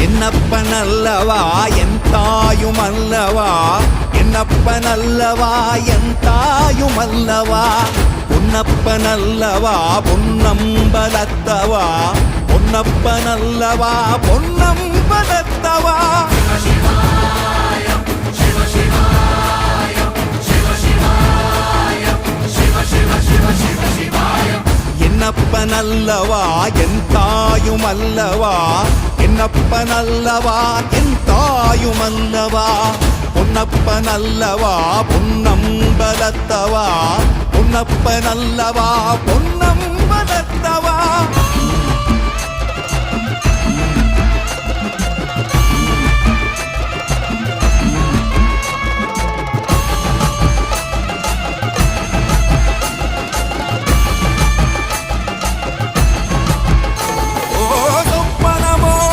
என்னப்பனல்லவா என் தாயுமல்லவா, என்னப்பனல்லவா என் தாயுமல்லவா, பொன்னப்பனல்லவா பொன்னம்பலத்தவா, பொன்னப்பனல்லவா பொன்னம்பலத்தவா. என்னப்பனல்லவா என் தாயுமல்லவா, என்னப்பனல்லவா என் தாயுமல்லவா, பொன்னப்பனல்லவா பொன்னம்பலத்தவா, பொன்னப்பனல்லவா பொன்னம்பலத்தவா.